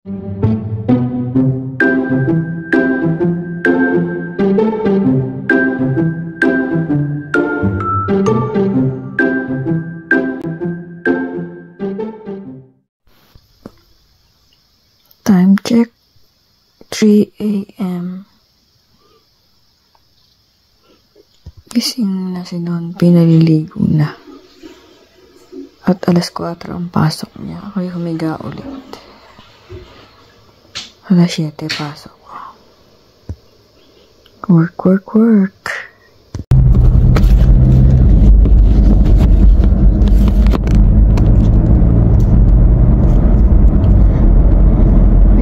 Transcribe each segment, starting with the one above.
Time check, 3 a.m. Gising na si Don, pinaliligo na. At alas 4 ang pasok niya. Ako'y humiga ulit. Alas 7 pasok. Work.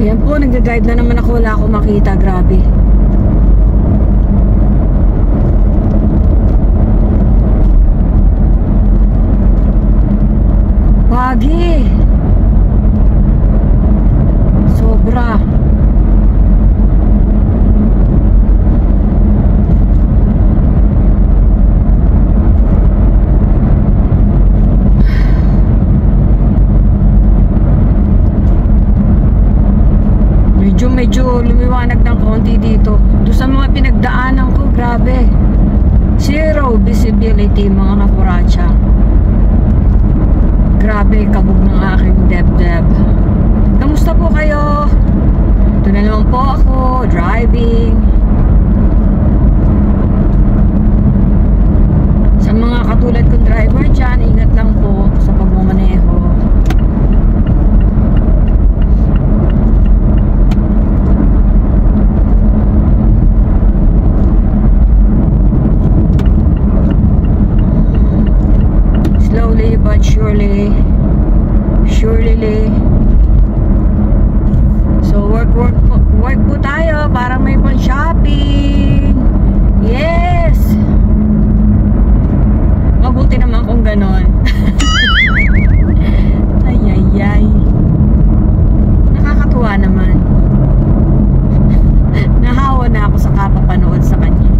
Ayan po, nagda-drive na naman ako. Wala akong makita. Grabe. Wagi. Sobra. Medyo lumiwanag ng konti dito. Doon sa mga pinagdaanan ko, grabe. Zero visibility, mga kapuracha. Grabe, kabog ng aking deb-deb. Kamusta po kayo? Ito na naman po ako, driving. Sa mga katulad kong driver dyan, ingat lang po sa pagmamaneho. But surely. So work po tayo para may pang shopping. Yes. Mabuti naman kung ganon. Ay. Nakakatuwa naman. Nahawa na ako sa kapapanood sa kanya.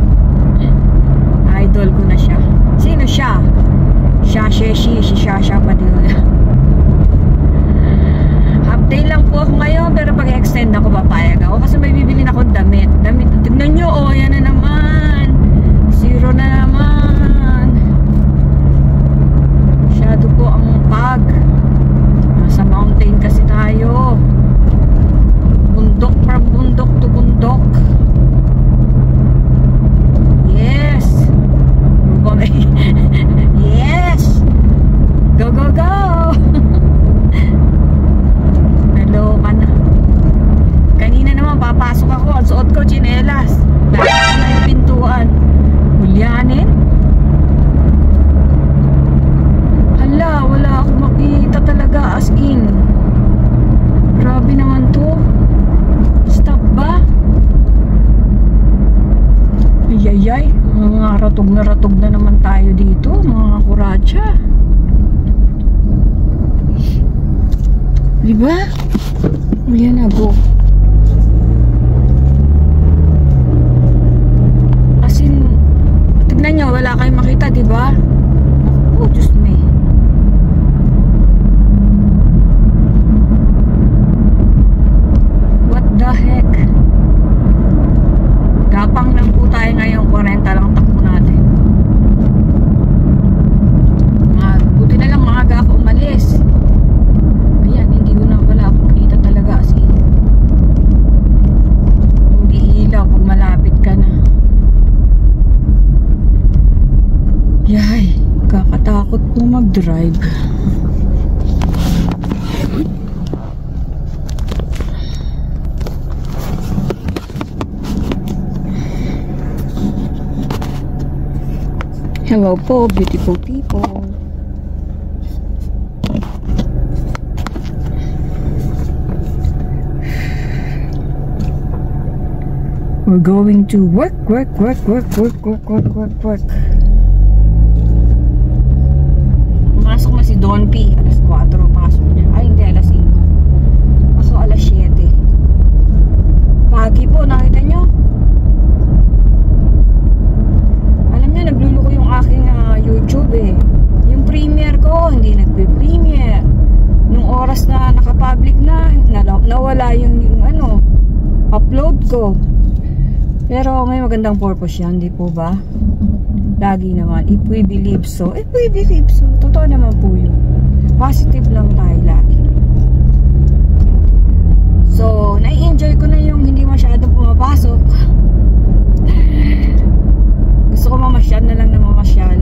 Idol ko na siya. Sino siya? Si Shasha Padilla. Update lang po ako ngayon, pero pag-extend ako, papayag ako kasi may bibili na akong damit. Tignan nyo, oh, yan na naman. Zero na naman. Masyado po ang pag. Nasa mountain kasi tayo. Bundok from bundok to bundok. Yes. Yes. Go! Hello ka na. Kanina naman papasok ako. Ang suot ko, tsinelas. Dahil na yung pintuan. Hulyanin. Hala, wala akong makita talaga as in. Grabe naman to. Stop ba? Ayayay. Mga ratog na naman tayo dito. Mga kuratsa. Diba? Ayan na, go. As in, tignan nyo, wala kayong makita, diba? Oh, Diyos me. What the heck? Gapang lang po tayo ngayon, 40 lang takbo natin. Buti na lang maaga ako umalis. Ayan, hindi ko na wala akong kita talaga as in. Hindi ilaw pag malapit ka na. Yay, kakatakot na mag-drive. Hello po, beautiful people. We're going to work. Pumasok na si Don P. Alas 4 pasok niya. Ay, hindi, alas 5. Ako alas 7. Pagi po, nakita nyo? Alam niyo, nagluluko yung aking YouTube eh. Yung premiere ko, hindi nagpe-premiere. Nung oras na nakapublic na, nawala upload ko. Pero may magandang purpose yan, di po ba? Lagi naman, if we believe so, totoo naman po yun. Positive lang tayo lagi. So, nai-enjoy ko na yung hindi masyadong pumapasok. Gusto ko mamasyal na lang na mamasyal.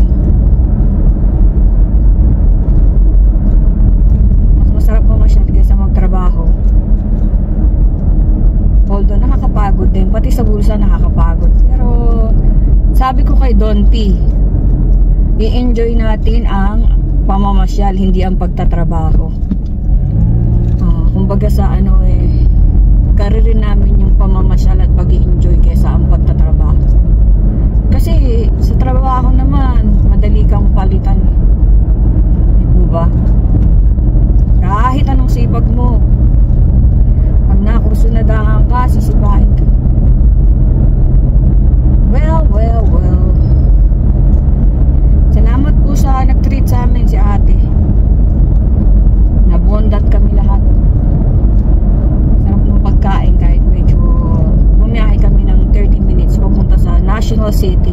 Mas masarap mamasyal kaysa magtrabaho. Although nakakapagod din, pati sa bulsa nakakapagod. Pero sabi ko kay Don P, i-enjoy natin ang pamamasyal, hindi ang pagtatrabaho. Kumbaga sa karirin namin yung pamamasyal at pag-i-enjoy kaysa ang pagtatrabaho. Kasi sa trabaho naman, madali kang palitan. Di po ba? Kahit anong sipag mo, pag nakursunadahan ka, sisipahin ka. Well. Salamat po sa nag-treat sa amin si ate. Nabondat kami lahat. Sarap ng pagkain kahit medyo bumiyahe kami ng 30 minutes papunta sa National City.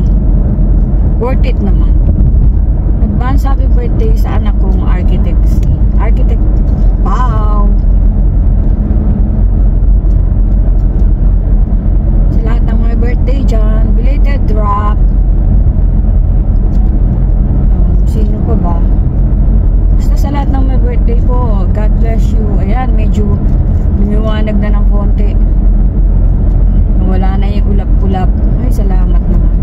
Worth it naman. Advance happy birthday sa anak kong architect. Wow! Sa lahat ng mga birthday dyan, belated drop. Sino pa ba? Basta sa lahat ng may birthday po, God bless you. Ayan, medyo lumiwanag na ng konti. Wala na yung ulap-ulap. Ay, salamat naman.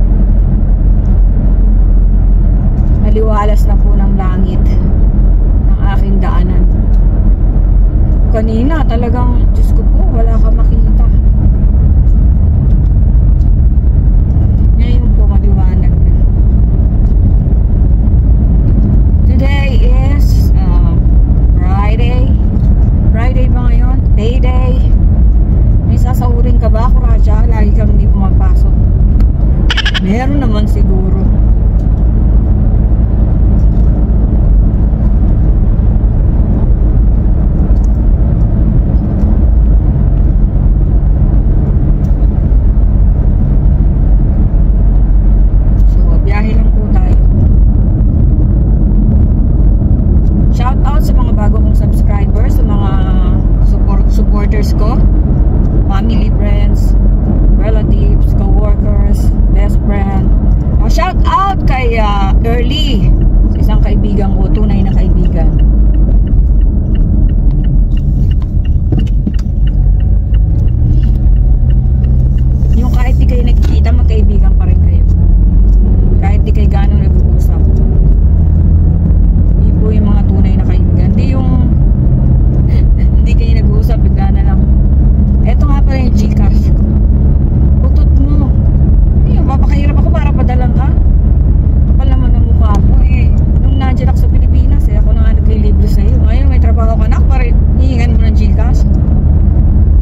Maliwalas na po ng langit ng aking daanan. Kanina talagang, Diyos ko po, wala ka makita. Ngayon po, maliwanag na. Today is Friday. Friday ba ngayon? Payday. May sasahurin ka ba, Kuraja? Lagi kang hindi pumapasok. Meron naman siguro. Supporters ko, family, friends, relatives, co-workers, best friend. Shout out kay Early, isang kaibigan ko, tunay na kaibigan. Yung kahit di kayo nakikita, magkaibigan pa rin kayo. Kahit di kayo gano'ng nag-uusap. Hindi po yung mga tunay na kaibigan. Hindi kayo nag-uusap, bigla na lang. Eto nga pala yung Gcash ko. Utot mo. Ayun, papakahirap ako para padalang ka. Kapal naman ang mukha mo eh. Nung nandiyan ako sa Pilipinas ako na nga naglilibre sa iyo. Ngayon may trabaho ka na, para hihingan mo ng Gcash.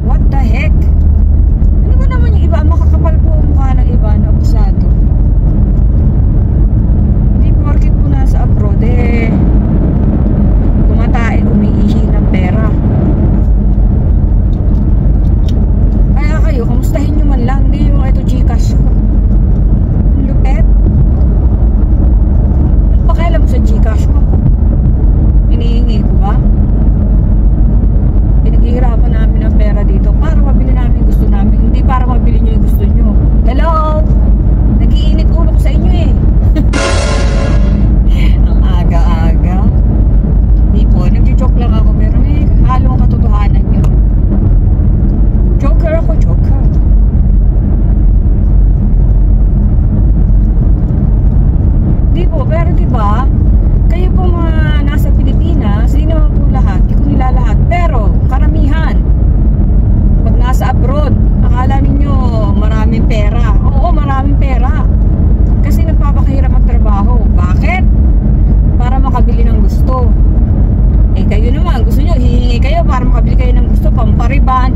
What the heck? Ano ba naman yung iba? Makakapal po ang mukha ng iba na abusado. Hindi porkit po nasa abroad kumatae, umiihi ng pera. Kaya kayo, kamustahin nyo man lang. Hindi yung ito Gcash ko. Lupet. Pakialam sa Gcash ko. Hinihingi ko ba? Pinaghihirapan namin ang pera dito para mabili namin yung gusto namin. Hindi para mabili nyo yung gusto nyo. Hello? Nag-iinit ulo ko sa inyo eh. Ang aga-aga. Hindi po, nag-joke lang ako. Pero may halong katotohanan yun. Joker ako, joker. Di po, pero diba, kayo po mga nasa Pilipinas, hindi naman po lahat, hindi ko nila lahat, pero karamihan, pag nasa abroad, akala ninyo maraming pera. Oo, maraming pera. Kasi nagpapakahirap magtrabaho. Bakit? Para makabili ng gusto. Eh kayo naman, gusto nyo, hihingi kayo para makabili kayo ng gusto, pampariban.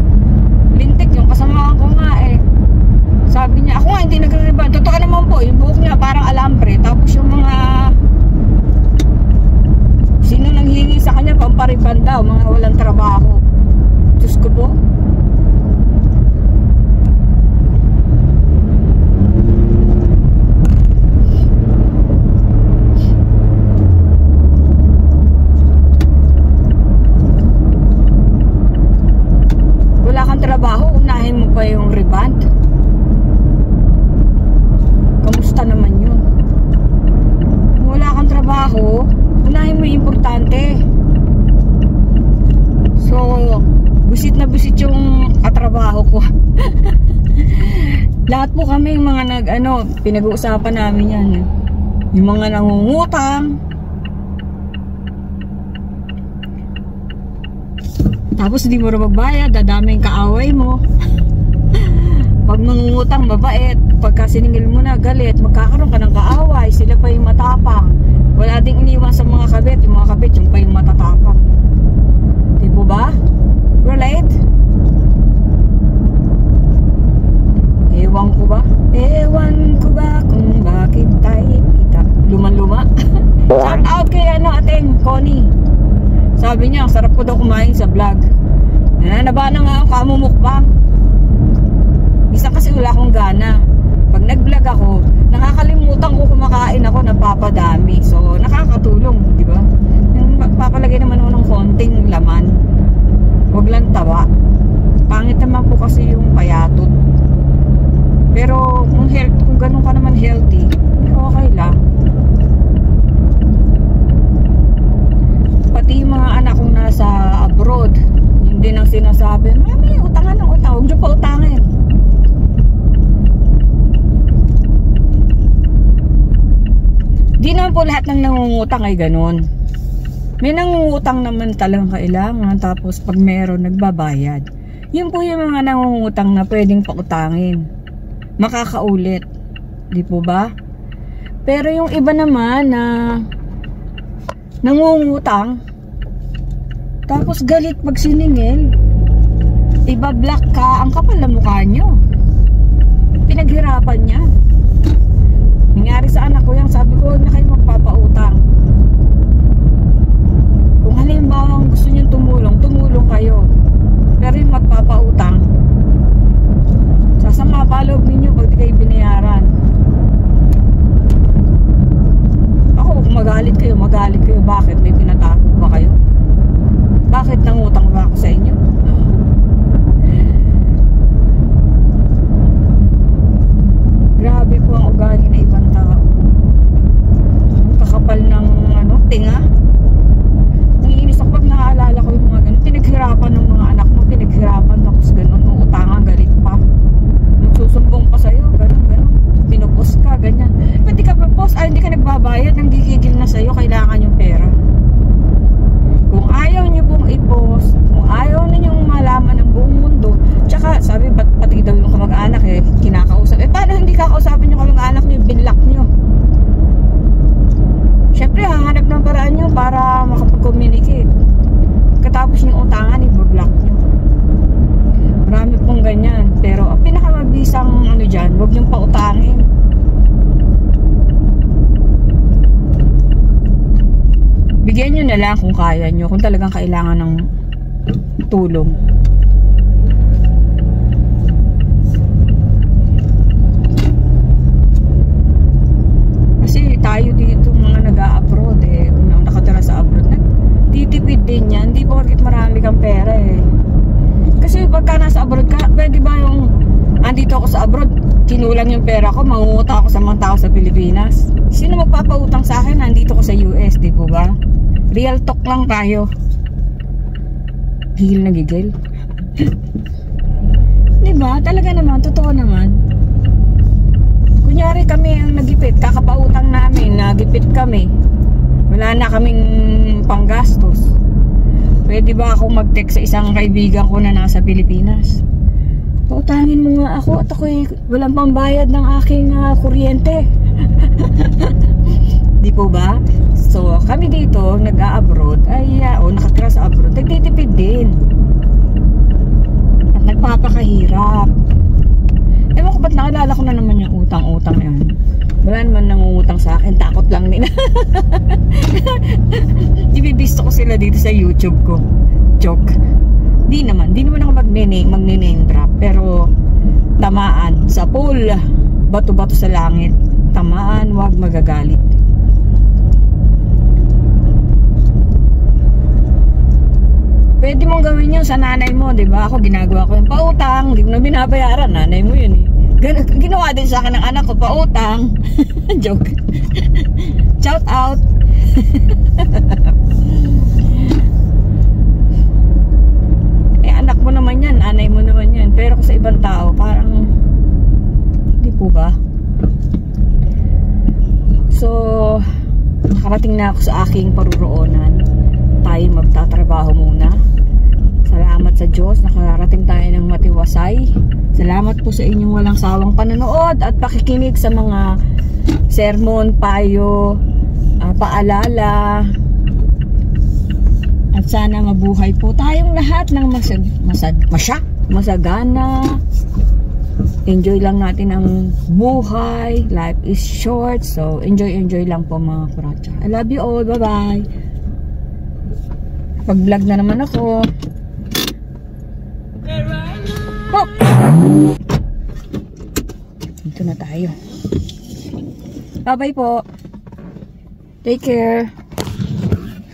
Lintik, yung kasamahan ko nga sabi niya, ako nga hindi nagre-riban. Totoo naman po, yung buhok niya parang alambre. Tapos yung mga sino nang hingi sa kanya, pampariban daw, mga walang trabaho. Diyos ko po. legit yung katrabaho ko. Lahat po kami yung mga pinag-uusapan namin yan. Yung mga nangungutang. Tapos hindi mo rin magbayad, dadaming kaaway mo. Pag mangungutang, mabait. Pagka siningil mo na, galit, magkakaroon ka ng kaaway. Sila pa yung matapang. Wala ding iniwan sa mga kabit. Yung mga kabit, yung pa yung matatapang. Di po ba? Relate? Ewan ko ba? Ewan ko ba kung bakit tayo kita luman-luma? Shout out kay ating Connie. Sabi niya, sarap ko daw kumain sa vlog. Nananaba na nga ako kamumukbang. Isa kasi wala akong gana. Pag nag-vlog ako, nakakalimutan ko kumakain ako, napapadami. So, nakakatulong, di ba? Papalagay naman ako ng konting laman. Huwag lang tawa. Pangit naman po kasi yung payatot. Pero kung ganun ka naman healthy, okay lang. Pati yung mga anak kong nasa abroad, yun din ang sinasabi, Mami, utangan ng utang, huwag niyo pa utangin. Di naman po lahat ng nangungutang ay ganun. May nangungutang naman talagang kailangan, tapos pag meron, nagbabayad. Yun po yung mga nangungutang na pwedeng pautangin. Makakaulit. Di po ba? Pero yung iba naman na nangungutang, tapos galit pag siningil, iba-block ka, ang kapal na mukha nyo. Pinaghirapan niya. Nangyari sa anak ko yan, sabi ko, huwag na kayo magpapautang. Kung halimbawa gusto nyo tumulong kayo. Pero yung magpapautang, sasama pa loob ninyo pag di kayo binayaran. Ako, kung magalit kayo. Bakit? May pinatago ba kayo? Bakit nangutang ba ako sa inyo? Grabe po ang ugali na ibang tao. Kakapal ng tinga. Nangiinis ako pag naaalala ko yung mga ganun. Pinaghirapan ng mga anak mo, pinaghirapan tapos ganun, utangan, galit pa. Nagsusumbong pa sa'yo, ganun. Pinupost ka, ganyan. Pati ka pa-post, hindi ka nagbabayad, nang gigigil na sa'yo, kailangan yung pera. Kung ayaw nyo pong i-post, kung ayaw ninyong malaman ng buong mundo, tsaka sabi, pati daw yung kamag-anak kinakausap. Paano hindi kakausapin yung kamag-anak nyo, binlock nyo? Syempre, hahanap ng paraan nyo para makapag-communicate. Katapos yung utangan, i-block nyo. Marami pong ganyan. Pero ang pinakamabisang dyan, huwag niyong pautangin. Bigyan nyo na lang kung kaya nyo, kung talagang kailangan ng tulong. Kasi tayo dito mga nag-a-abroad kung nakatira sa abroad, titipid din yan. Hindi porket marami kang pera Kasi pagka nasa abroad ka, pwede ba yung andito ako sa abroad, kinulang yung pera ko, mangungutang ako sa mga tao sa Pilipinas? Sino magpapautang sa akin? Nandito ko sa US, di po ba? Real talk lang tayo. Gigil na gigil. Di ba? Talaga naman, totoo naman. Kunyari kami ang nagipit, kakapautang namin, nagipit kami. Wala na kaming panggastos. Pwede ba akong mag-text sa isang kaibigan ko na nasa Pilipinas? Pautangin mo nga ako at ako'y walang pambayad ng aking kuryente. Di po ba? So, kami dito, nag-a-abroad, nakatira sa abroad, nagtitipid din. At nagpapakahirap. Ewan ko ba't naalala ko na naman yung utang-utang yan. Wala naman nangungutang sa akin, takot lang nila. Ibibisto ko sila dito sa YouTube ko. Joke. Di naman ako magne-name drop. Pero tamaan sa pool, bato-bato sa langit. Tamaan, wag magagalit. Pwede mong gawin yun sa nanay mo, di ba? Ako ginagawa ko yung pautang, hindi mo na binabayaran, nanay mo yun Ginawa din sa akin ng anak ko, pautang. Joke. Shout out. Anak mo naman yan, nanay mo naman yan. Pero kung sa ibang tao, parang, hindi po ba? So, nakarating na ako sa aking paruroonan. Tayo magtatrabaho muna. Salamat sa Diyos, nakarating tayo ng matiwasay. Salamat po sa inyong walang sawang panonood at pakikinig sa mga sermon, payo, paalala. At sana mabuhay po tayong lahat ng masagana. Enjoy lang natin ang buhay. Life is short. So, enjoy lang po mga kuratsa. I love you all. Bye-bye. Pag-vlog na naman ako. Oh! Dito na tayo. Bye-bye po. Take care.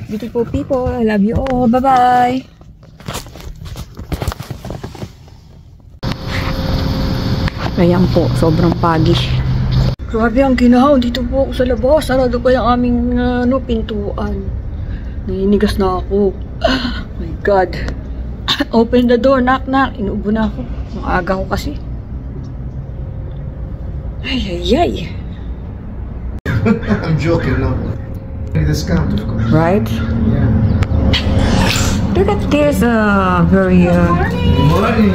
Beautiful people. I love you all. Bye-bye. Ayan po. Sobrang pagi. Grabe ang ginahaw. Dito po ako sa labas. Sarado pa yung aming pintuan. Naninigas na ako. Oh my God. Open the door. Knock, knock. Inuubo na ako. Ang aga ko kasi. Ay. I'm joking, no. Discount, of course. Right? Yeah. Look at this. Very. Good morning.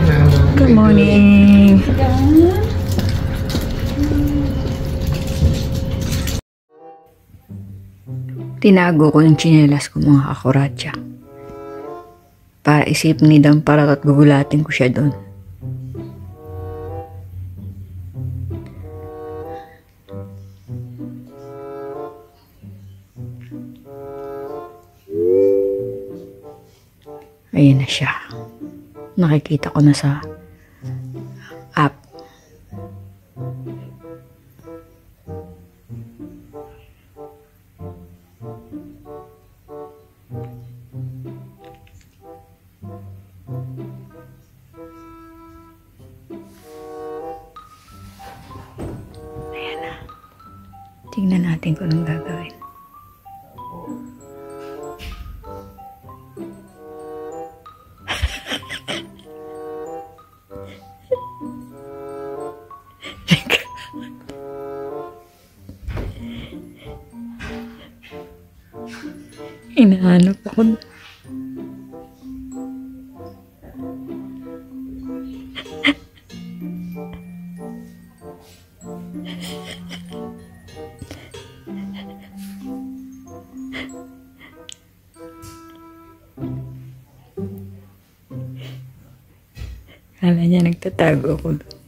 Good morning. Tinago ko yung tsinelas ko mga kakuratsa. Para isip ni Dam para at gugulatin ko siya doon. Ayan na siya. Nakikita ko na sa app. Ayan na. Tingnan natin kung anong gagawin. Hinahanap ako. Kala niya nagtatago ako doon.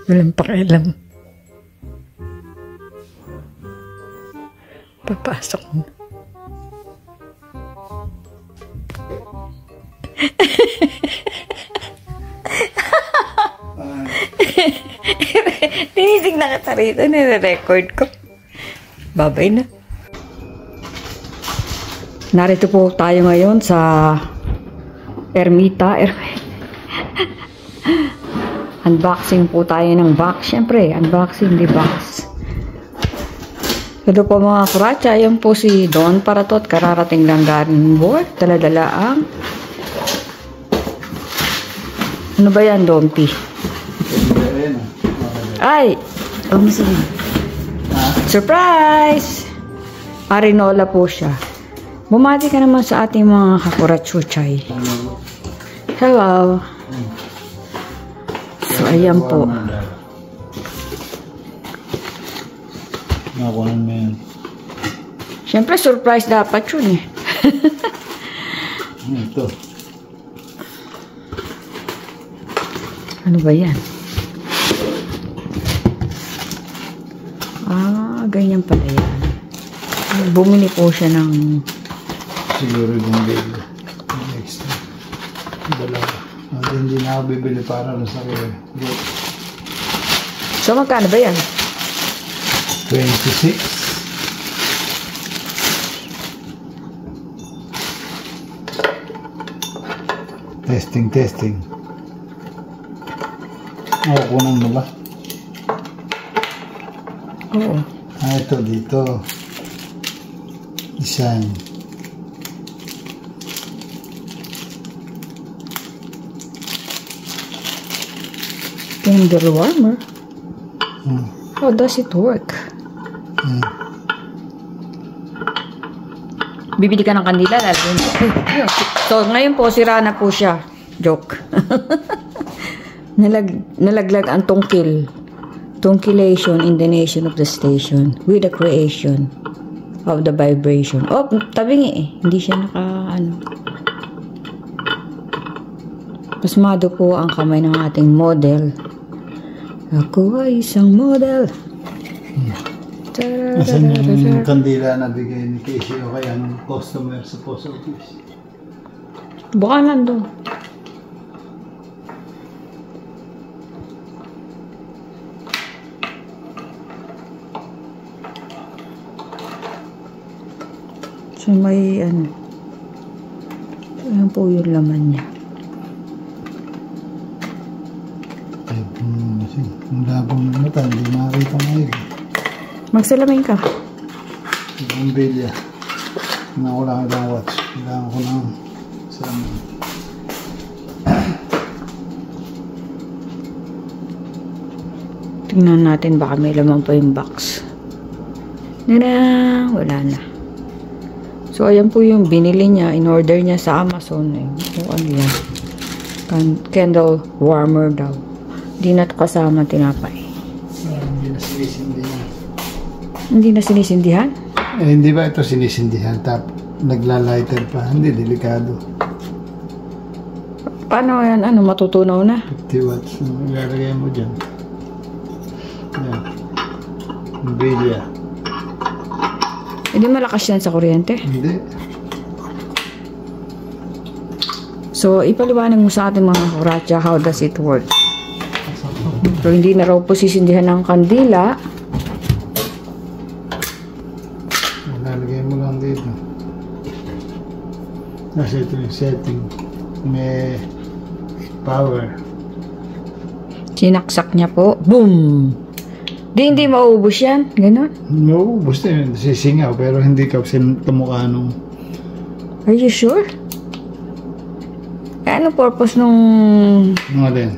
Walang pakialam. Papasok na. Tinisig na kita rito. Nire-record ko. Babay na. Narito po tayo ngayon sa Ermita. Unboxing po tayo ng box. Siyempre, unboxing the box. Ito po mga kuratsa. Yan po si Don Paratot. Kararating lang galing work. Dala-dala ang ano ba yan, Dompi? Ay! Surprise! Arinola po siya. Bumati ka naman sa ating mga kakuratsuchay. Hello. So, ayan po. Nakunan mo yan. Siyempre, surprise dapat yun eh. Ito. Ano ba yan? Ah, ganyan pala yan. Bumili po siya ng Siguro yung bill. Extra. Dalawa. At hindi na ako bibili para sa kaya. So, magkano ba yan? 26. Testing. Kukunan mo ba? Oo. Ito dito. Design. Candle warmer. How does it work? Bibili ka ng kandila, lalagyan mo. So, ngayon po, sira na po siya. Joke. Nalaglag ang tungkil. Tungkilation in the nation of the station with the creation of the vibration. Oh, tabingi eh. Hindi siya pasmado po ang kamay ng ating model. Ako ay isang model. Asan yung kandila na bigay ni Casey o kaya ng customer sa post office? Baka nandun. So may ano. Ayan po yung laman niya. Ang labong ng mata, hindi makakita ngayon. Magsalamin ka. Ang bilya. Kailangan ko lang watch. Kailangan ko lang salamin. Tingnan natin baka may laman pa yung box. Nana! Wala na. So, ayan po yung binili niya. In-order niya sa Amazon. So, ano yan? Candle warmer daw. Hindi na ito kasama tinapay. Hindi na sinisindihan. Hindi na sinisindihan? Hindi ba ito sinisindihan? Naglalighter pa. Hindi, delikado. Paano yan? Ano, matutunaw na? 50 watts. Ilalagay mo dyan. Yan. Bilya. Hindi malakas yan sa kuryente? Hindi. So, ipaliwanag mo sa ating mga kuratsa, how does it work? So, hindi na raw po sisindihan ng kandila. Lalagay mo lang dito. Kasi ito yung setting. May power. Sinaksak niya po. Boom! Hindi maubos yan. Ganon. No, gusto yun. Sisingaw pero hindi ka tumukha nung... Are you sure? Ano purpose nung... Ano din?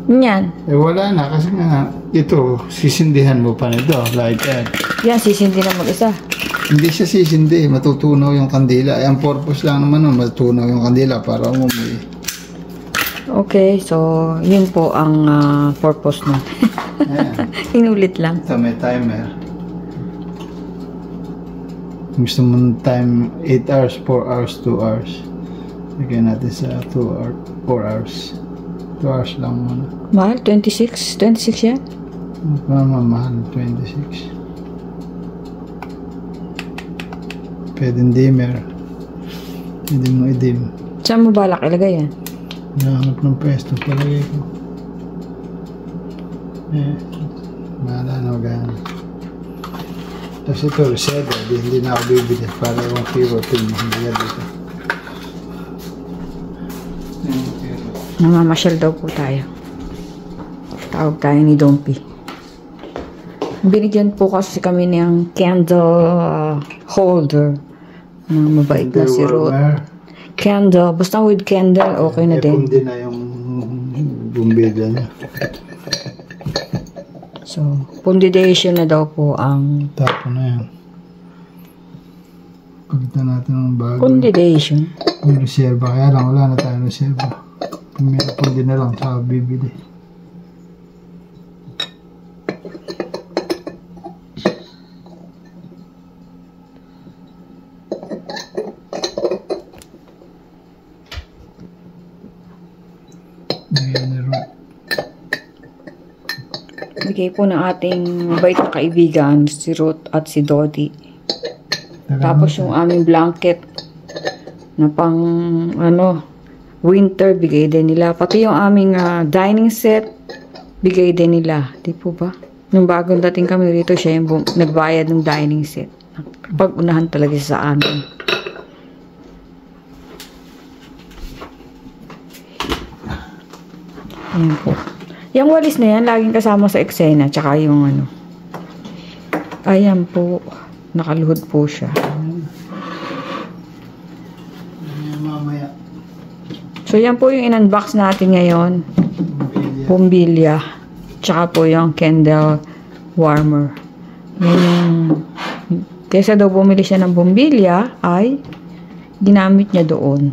Yan. Wala na kasi nga ito, sisindihan mo pa nito. Like that. Yan, sisindi na mag-isa. Hindi siya sisindi. Matutunaw yung kandila. Ang purpose lang naman nun, matutunaw yung kandila para umuwi. Okay, so yun po ang purpose nun. Inulit lang. Ito may timer. Gusto mo time 8 hours, 4 hours, 2 hours. Bigyan natin sa 2 hours, 4 hours. 2 hours lang muna. Mahal? 26? 26 yan? Mahal, 26. Pwedeng dimmer. Pwede mo i-dim. Saan mo balak ilagay yan? Nahanap ng pwesto, palagay ko. Mahala na magana. Tapos ito, reseda. Hindi na ako bibili. Para yung kilo, hindi na dito. Namamasyal daw po tayo. Tawag tayo ni Dompi. Binigyan po kasi kami ng candle holder ng mabait na si Ruth. Candle. Basta with candle, okay na din. Hindi na yung bumbida niya. So, pundidation na daw po ang... Tapo na yan. Pagkita natin ng bago. Pundidation. May reserva. Kaya lang, wala na tayo reserva. May pundi na lang sa bibili. Bigay po ng ating mabait na kaibigan, si Ruth at si Dodi. Tapos yung aming blanket na pang winter, bigay din nila. Pati yung aming dining set, bigay din nila. Di po ba? Nung bagong dating kami rito, siya yung nagbayad ng dining set. Pag-unahan talaga sa amin. Ayan po. Yung walis na yan, laging kasama sa eksena. Tsaka yung ano. Ayan po. Nakaluhod po siya. Mamaya. So, yan po yung in-unbox natin ngayon. Bumbilya. Tsaka po yung candle warmer. Yan yung... Kaysa daw bumili siya ng bumbilya, ay ginamit niya doon.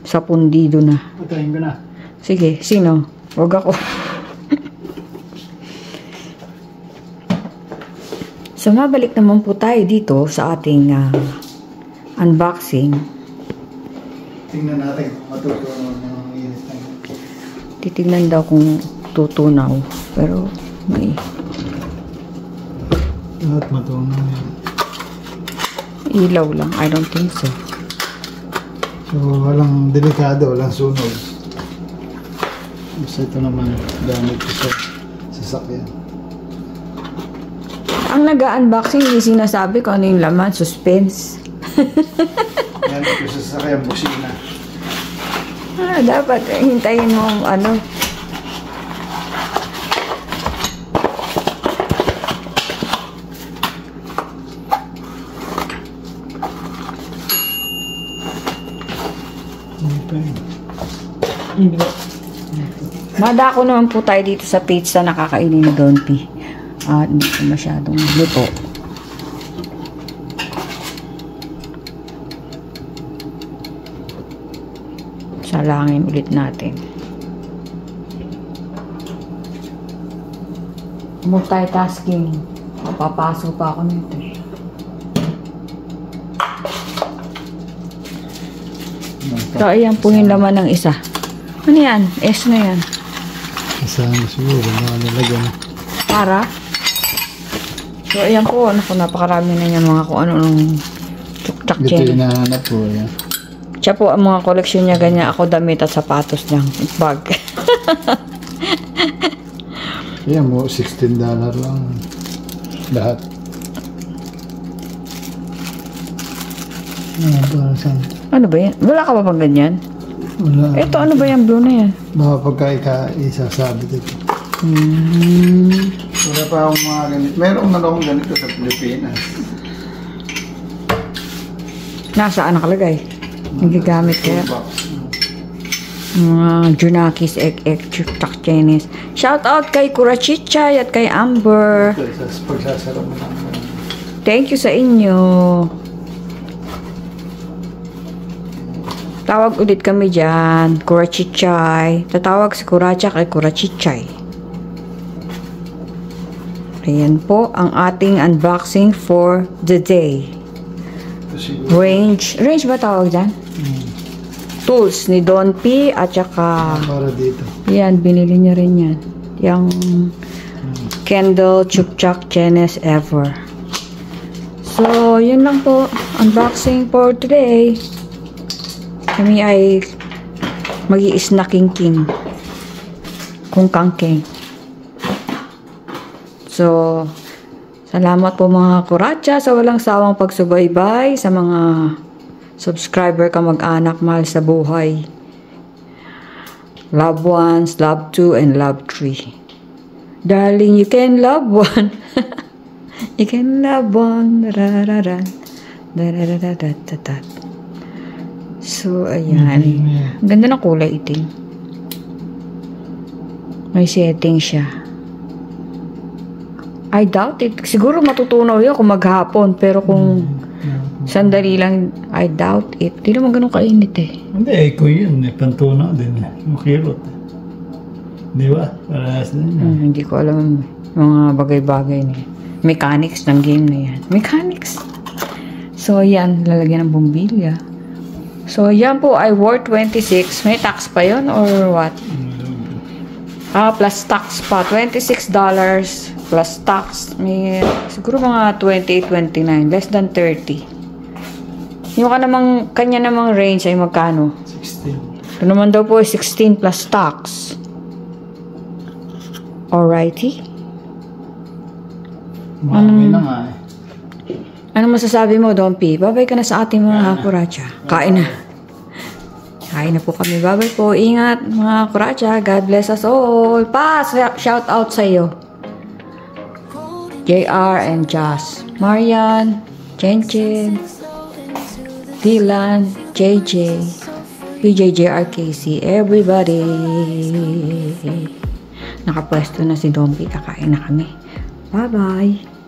Sa pundido na. Patayin ko na. Sige, sino? Huwag ako. So, mabalik naman po tayo dito sa ating unboxing. Tingnan natin kung matutunan ng inis na. Titignan daw kung tutunaw. Pero, may... Lahat matunaw yan. Ilaw lang. I don't think so. So, walang delikado, walang sunog. Basta ito naman, gamit ko sa sasakyan. Ang nag-unboxing, hindi sinasabi kung ano yung laman. Suspense. Yan ito sa sasakyan, busina. Dapat hintayin mo ano. Madako naman po tayo dito sa pizza na kakainin ni Don P. Hindi ko masyadong luto. Salangin ulit natin. Multitasking. Papaso pa ako nito eh. So, ayan po yung laman ng isa. Ano yan? S na yan. Kasama siguro, mga nilagyan. Para? So, ayan po. Naku, napakarami na yan mga kung ano-anong chuk-chak Ito chain. yung hinahanap po. Yan. Siya po, ang mga koleksyon niya ganyan. Ako damit at sapatos lang. Bag. Yan mo, $16 lang. Lahat. Para saan? Ano ba yan? Wala ka ba pang ganyan? Wala. Ito, ano ba yung blue na yan? Baka pagka isasabi dito. Wala pa akong mga ganito. Meron man akong ganito sa Pilipinas. Nasaan nakalagay? Nagigamit kaya? Toolbox. Mga Junakis, chuk-chak Chinese. Shout out kay Kurachichay at kay Amber. Ito, pagsasarap mo lang. Thank you sa inyo. Tawag ulit kami dyan. Kurachichay. Tatawag si Kuracha kay Kurachichay. Ayan po ang ating unboxing for the day. Range ba tawag dyan? Tools ni Don P at saka Para dito. yan, binili niya rin yan. Yung Candle Chuk-Chak Chinese Ever. So, yun lang po. Unboxing for today. Kami ay mag-i-snacking king. Kung kangking. So, salamat po mga kuracha sa walang sawang pagsubaybay, sa mga subscriber, kamag-anak, mahal sa buhay. Love ones, love two, and love three. Darling, you can love one. You can love one. Da-da-da-da. Da-da-da-da-da-da. So, ayan. Ang ganda ng kulay itim. May setting siya. I doubt it. Siguro matutunaw yun kung maghapon. Pero kung sandali lang, I doubt it. Di naman ganun kainit eh. Hindi, eco yun. Pantunaw din. Makirot. Di ba? Parehas din. Hindi ko alam mga bagay-bagay niya. Mechanics ng game na yan. Mechanics. So, yan. Lalagyan ng bumbilya. So, yan po ay worth 26. May tax pa yon or what? Plus tax pa. $26 plus tax. May siguro mga 28, 29. Less than 30. Yung kanya namang range ay magkano? 16. Ito naman daw po ay 16 plus tax. Alrighty. Marami na nga eh. Ano masasabi mo, Don P? Babay ka na sa ating mga kuracha. Kain na. Kain na po kami. Bye-bye po. Ingat mga kuracha. God bless us all. Pa, shout out sa iyo. JR and Joss. Marian, Chen, Dylan, JJ, PJJRKC, everybody. Nakapwesto na si Dombi. Kakain na kami. Bye-bye.